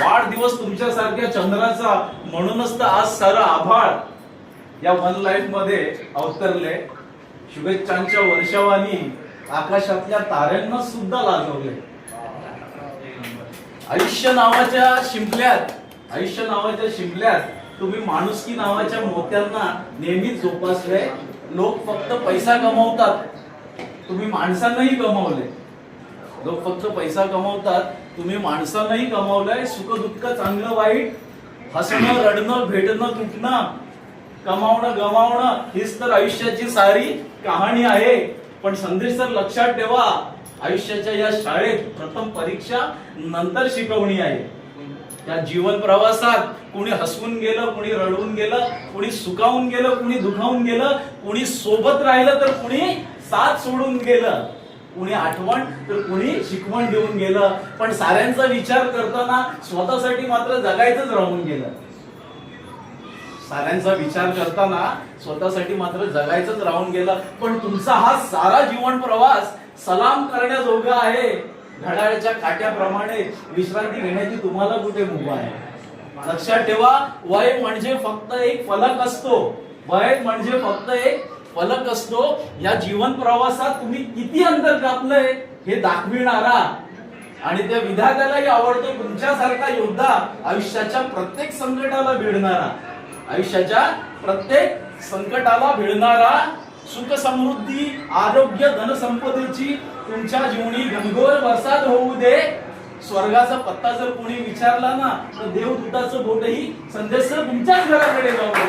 वाढदिवस तुमच्यासारख्या चंद्राचा, म्हणूनच तर आज सारं आभाळ या वन लाईफ मध्ये अवतरले. शुभेच्छांच्या वर्षावानी आकाशातल्या ताऱ्यांना सुद्धा लाजवले. आयुष्य नावाच्या शिंपल्यात तुम्ही माणुसकी नावाच्या मोत्यांना नेहमीच जोपासले. लोक फक्त पैसा कमवतात, तुम्ही माणसांनाही कमवले. लोक फक्त पैसा कमवतात, तुम्ही माणसांनाही कमवलंय. सुख दुःख चांगलं वाईट, हसणं रडणं भेटणं तुटणं, कमावणं गमावणं, हीच तर आयुष्याची सारी कहाणी आहे. पण संदेश तर लक्षात ठेवा, आयुष्याच्या या शाळेत प्रथम परीक्षा नंतर शिकवणी आहे. या जीवन प्रवासात कुणी हसवून गेलं, कुणी रडवून गेलं, कुणी सुखावून गेलं, कुणी दुखावून गेलं, कुणी सोबत राहिलं तर कुणी साथ सोडून गेलं, कुणी आठवण तर कुणी शिकवण देऊन गेलं. पण साऱ्यांचा विचार करताना स्वतःसाठी मात्र जगायचंच राहून गेलं. साऱ्यांचा विचार करताना स्वतःसाठी मात्र जगायचंच राहून गेलं. पण तुमचा हा सारा जीवन प्रवास सलाम करण्याजोगा आहे. घड्याळाच्या काट्याप्रमाणे विश्रांती घेण्याची तुम्हाला कुठे मुभा आहे? लक्षात ठेवा, वय म्हणजे फक्त एक फलक असतो. वय म्हणजे फक्त एक फलक असतो. या जीवन प्रवासात तुम्ही किती अंतर कापलंय हे दाखविणारा आणि त्या विधात्यालाही आवडतो तुमच्यासारखा योद्धा आयुष्याच्या प्रत्येक संकटाला भिडणारा. आयुष्याच्या प्रत्येक संकटाला भिडणारा. सुख समृद्धी आरोग्य धनसंपदेची तुमच्या जीवनी घनघोर वरसाद होऊ दे. स्वर्गाचा पत्ता जर कोणी विचारला ना तर देवदूताचं बोटही संदेश तुमच्याच घराकडे जाऊ दे.